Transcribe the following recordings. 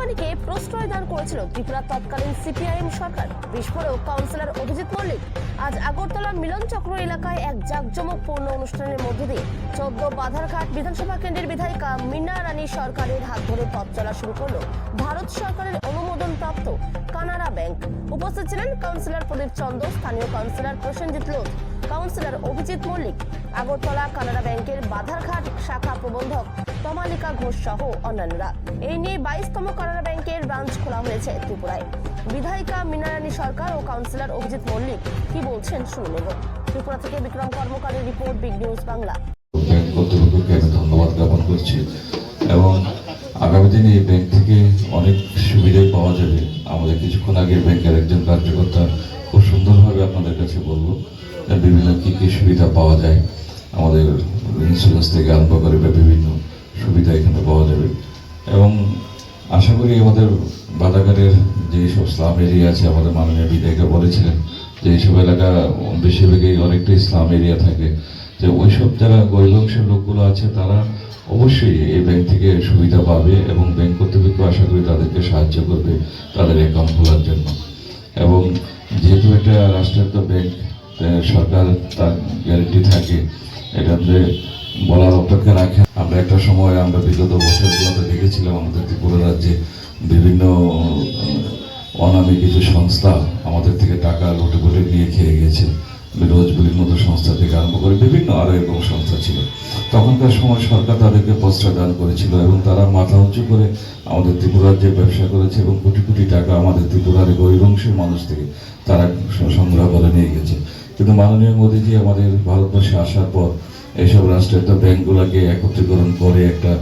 কোম্পানিকে প্রশ্রয় দান করেছিল ত্রিপুরার তৎকালীন সিপিআইএম সরকার। বিস্ফোরক কাউন্সিলর অভিজিৎ মল্লিক আজ আগরতলা মিলন চক্র এলাকায় এক জাঁকজমকপূর্ণ অনুষ্ঠানের মধ্য দিয়ে 14 বাধারঘাট বিধানসভা কেন্দ্রের বিধায়িকা মীনা রানী সরকারের হাত ধরে পথ চলা শুরু করল ভারত সরকারের অনুমোদনপ্রাপ্ত কানাড়া ব্যাংক। উপস্থিত ছিলেন কাউন্সিলর প্রদীপ চন্দ্র, স্থানীয় কাউন্সিলর প্রসেনজিৎ লোধ, কাউন্সিলর অভিজিৎ মল্লিক, আগরতলা কানাড়া ব্যাংকের বাধারঘাট শাখা প্রবন্ধক তমালিকা ঘোষ সহ অন্যান্যরা। এই নিয়ে 22তম কানাড়া ব্যাংকের ব্রাঞ্চ খোলা হয়েছে ত্রিপুরায়। বিধায়িকা মীনা রানী সরকার ও কাউন্সিলর অভিজিৎ মল্লিক কি বলছেন শুনে নেব। ত্রিপুরা থেকে বিক্রম কর্মকারের report, big news Bangla. Bank কর্তৃপক্ষকে আমি ধন্যবাদ জ্ঞাপন করছি এবং আগামী দিনে এই ব্যাংক থেকে অনেক সুবিধাই পাওয়া যাবে। আমাদের কিছুক্ষণ আগে ব্যাংকের একজন কার্যকর্তা খুব সুন্দরভাবে আপনাদের কাছে বললো বিভিন্ন কি কি সুবিধা পাওয়া যায়। আমাদের ইন্স্যুরেন্স থেকে আরম্ভ করে বিভিন্ন সুবিধা এখানে পাওয়া যাবে এবং আশা করি আমাদের বাধাঘাটের যেসব স্লাম এরিয়া আছে, আমাদের মাননীয় বিধায়িকা বলেছিলেন যে এইসব এলাকা বেশিরভাগই অনেকটা ইসলাম এরিয়া থাকে, যে ওইসব যারা গরিব অংশের লোকগুলো আছে তারা অবশ্যই এই ব্যাংক থেকে সুবিধা পাবে এবং ব্যাংক কর্তৃপক্ষ আশা করি তাদেরকে সাহায্য করবে তাদের অ্যাকাউন্ট খোলার জন্য। এবং যেহেতু এটা রাষ্ট্রায়ত্ত ব্যাংক, সরকার তার গ্যারেন্টি থাকে, এটাতে বলার অপেক্ষা রাখে। আমরা একটা সময় আমরা বিগত বছরগুলোতে দেখেছিলাম আমাদের ত্রিপুরা রাজ্যে বিভিন্ন অনামী কিছু সংস্থা আমাদের থেকে টাকা লুটে নিয়ে খেয়ে গেছে। রোজগুলির মতো সংস্থা থেকে আরম্ভ করে বিভিন্ন আরো এরকম সংস্থা ছিল। তখনকার সময় সরকার তাদেরকে প্রশ্রয় দান করেছিল এবং তারা মাথা উঁচু করে আমাদের ত্রিপুরা রাজ্যে ব্যবসা করেছে এবং কোটি কোটি টাকা আমাদের ত্রিপুরার গরিব অংশের মানুষ থেকে তারা সংগ্রহ করে নিয়ে গেছে। কিন্তু মাননীয় মোদীজি আমাদের ভারতবর্ষে আসার পর এইসব রাষ্ট্রায়ত্ত ব্যাংকগুলোকে একত্রীকরণ করে একটা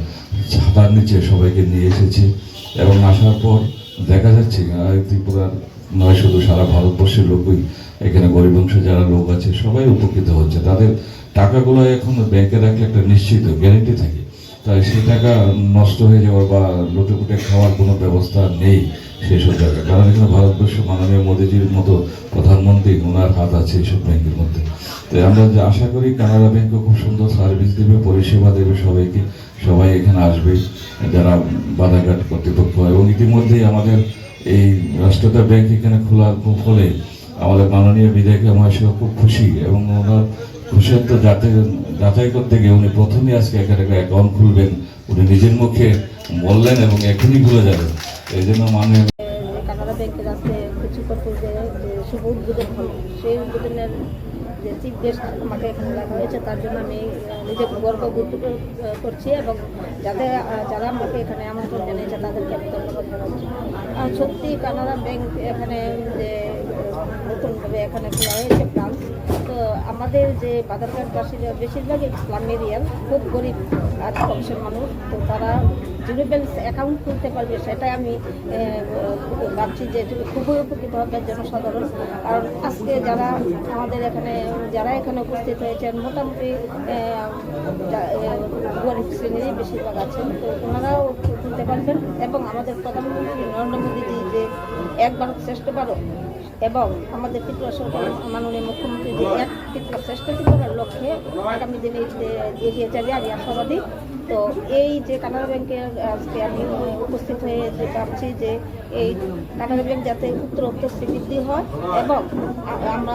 ছাতার নিচে সবাইকে নিয়ে এসেছে এবং আসার পর দেখা যাচ্ছে ত্রিপুরার নয় শুধু সারা ভারতবর্ষের লোকই, এখানে গরিব অংশ যারা লোক আছে সবাই উপকৃত হচ্ছে। তাদের টাকাগুলো এখন ব্যাংকে রাখলে একটা নিশ্চিত গ্যারেন্টি থাকে, তাই সেই টাকা নষ্ট হয়ে যাওয়ার বা লুটেপুটে খাওয়ার কোনো ব্যবস্থা নেই সেসব জায়গায়। কারণ এখানে ভারতবর্ষ মাননীয় মোদীজির মতো প্রধানমন্ত্রী, ওনার হাত আছে এইসব ব্যাংকের মধ্যে। তাই আমরা যে আশা করি কানাড়া ব্যাংকও খুব সুন্দর সার্ভিস দেবে, পরিষেবা দেবে সবাইকে, সবাই এখানে আসবে যারা বাধাঘাট কর্তৃপক্ষ। এবং ইতিমধ্যেই আমাদের এই রাষ্ট্রায়ত্ত ব্যাংক এখানে খোলার ফলে আমাদের মাননীয় বিধায়িকা মহাশয় খুব খুশি এবং ওনার খুশির তো যাচাই করতে গিয়ে উনি প্রথমেই আজকে এখানে একটা অ্যাকাউন্ট খুলবেন উনি নিজের মুখে বললেন এবং এখনই খুলে যাবেন। এই জন্য মাননীয় কানাড়া ব্যাংকের আজকে কিছুক্ষণ পূর্বে যে শুভ উদ্বোধন হলো, সেই উদ্বোধনের যে চিফ গেস্ট আমাকে এখানে রাখা হয়েছে তার জন্য আমি নিজেকে গর্ববোধ করছি এবং যারা আমাকে এখানে আমন্ত্রণ জানিয়েছে তাদেরকে আমি ধন্যবাদ জানাচ্ছি। আর সত্যি কানাড়া ব্যাংক এখানে যে নতুনভাবে এখানে খোলা হয়েছে ব্রাঞ্চ, তো আমাদের যে বাধারঘাটবাসীরা বেশিরভাগই ইসলাম এরিয়ার খুব গরিব আর অংশের মানুষ, তো তারা জিরো ব্যালেন্স অ্যাকাউন্ট খুলতে পারবে সেটাই আমি ভাবছি যে খুবই উপকৃত হবে জনসাধারণ। কারণ আজকে আমাদের যারা এখানে উপস্থিত হয়েছেন মোটামুটি গরিব শ্রেণীরই বেশিরভাগ আছেন, তো ওনারাও খুলতে পারবেন। এবং আমাদের প্রধানমন্ত্রী নরেন্দ্র মোদীজি যে এক ভারত শ্রেষ্ঠ ভারত এবং আমাদের ত্রিপুরা সরকার মাননীয় মুখ্যমন্ত্রী যে এক ত্রিপুরা শ্রেষ্ঠ ত্রিপুরার লক্ষ্যে আগামী দিনে এগিয়ে যাবে আমি আশাবাদী। তো এই যে কানাড়া ব্যাংকে আজকে আমি উপস্থিত হয়ে যে ভাবছি যে এই কানাড়া ব্যাংক যাতে উত্তর শ্রীবৃদ্ধি হয় এবং আমরা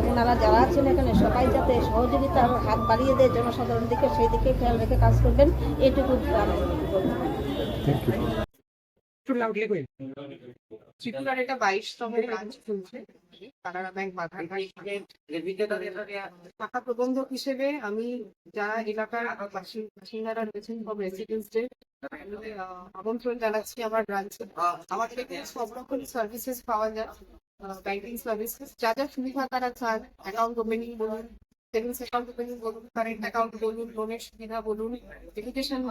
ওনারা যারা আছেন এখানে সবাই যাতে সহযোগিতার হাত বাড়িয়ে দেয় জনসাধারণ দিকে, সেই দিকে খেয়াল রেখে কাজ করবেন, এইটুকু ত্রিপুরার এটা 22তম ব্রাঞ্চ খুলছে কানাড়া ব্যাংক বাধারঘাট শাখা প্রবন্ধক হিসেবে আমি যারা এলাকার বাসিন্দারা রয়েছেন সব রেসিডেন্টসদের আমন্ত্রণ জানাচ্ছি আমার ব্রাঞ্চে। আমাদের এখানে সব রকম সার্ভিসেস পাওয়া যায়, ব্যাংকিং সার্ভিসেস যা যা সুবিধা তারা চান, অ্যাকাউন্ট ওপেনিং বলুন, সেভিংস অ্যাকাউন্ট ওপেনিং বলুন, কারেন্ট অ্যাকাউন্ট বলুন, লোনের সুবিধা বলুন, এডুকেশন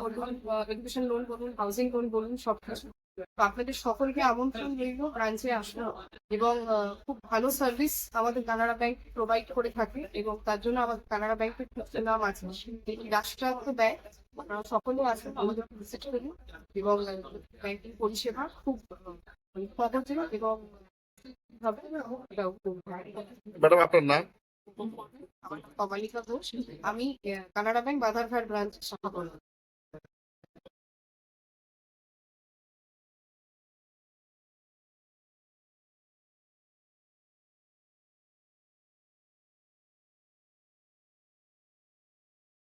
লোন বলুন, হাউসিং লোন বলুন, সবকিছু। তো আপনাদের সকলকে আমন্ত্রণ রইল ব্রাঞ্চে আসুন এবং খুব ভালো সার্ভিস আমাদের কানাড়া ব্যাংক প্রোভাইড করে থাকে এবং তার জন্য আমাদের কানাড়া ব্যাংকের নাম আছে রাষ্ট্রায়ত্ত ব্যাংক। আপনারা সকলে আসুন, আমাদের ভিজিট করুন এবং ব্যাংকিং পরিষেবা খুব সহজে এবং ম্যাডাম আপনার নাম? তমালিকা ঘোষ, আমি কানাড়া ব্যাংক বাধারঘাট ব্রাঞ্চ শাখা প্রবন্ধক।